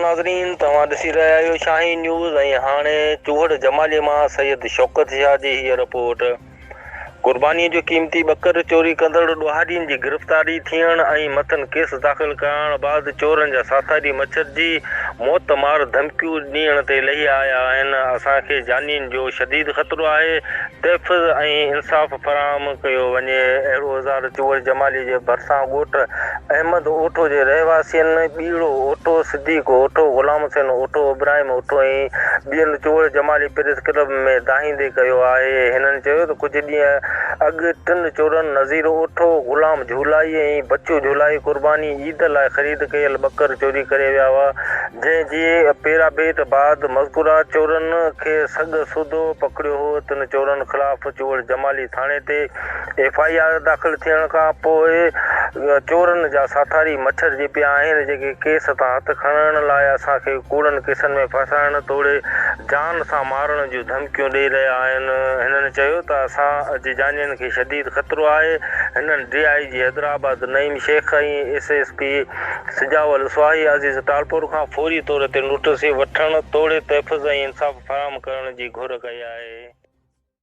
नाज़रीन, तव्हां ॾिसी रहिया आहियो शाहीन न्यूज़ ऐं हाणे चूहड़ जमाली मां सैयद शौकत शाह जी हीअ रिपोर्ट। क़ुर्बानीअ जो क़ीमती ॿकर चोरी कंदड़ ॾोहारियुनि जी गिरफ़्तारी थियण ऐं मथनि केस दाख़िल करण बाद चोरनि जा साथारी मच्छर जी मौत मार धमकियूं ॾियण ते लही आया आहिनि। असांखे जानियुनि जो शदीद ख़तरो आहे। तहफ़ुज़ ऐं इंसाफ़ फ़राहम कयो वञे। अहिड़ो हज़ार चूहड़ जमाली जे भरिसां ॻोठ अहमद ओठो जे रहवासियुनि ॿीड़ो ओठो, सिद्दीक़ ओठो, ग़ुलाम हुसैन ओठो, इब्राहिम ओठो ऐं ॿियनि चूहड़ जमाली प्रेस क्लब में दाहींदे कयो आहे। हिननि चयो त कुझु ॾींहं अॻु 3 चोरनि नज़ीर ओठो, ग़ुलाम झूलाई ऐं बच्चू झूलाई क़ुर्बानी ईद लाइ ख़रीद कयल ॿकर चोरी करे विया हुआ, जंहिंजी पेराभेट बाद मज़कूरा चोरनि खे सॻ सूदो पकड़ियो हो। 3 चोरनि ख़िलाफ़ चूहड़ जमाली थाणे ते FIR दाख़िल थियण खां पोइ चोरनि जा साथारी मच्छर जी पिया आहिनि, जेके केस तां हथ खणण लाइ असांखे कूड़नि केसनि में फसाइण तोड़े जान सां मारण जूं धमकियूं ॾेई रहिया आहिनि। हिननि चयो त असां अॼु जानियुनि खे शदीद ख़तरो आहे। हिननि DIG हैदराबाद नईम शेख ऐं SSP सिजावल स्वाही अज़ीज़ टालपुर खां फौरी तौर ते नोटिस वठण तोड़े तहफ़ुज़ ऐं इंसाफ़ फ़राहम करण जी घुर कई आहे।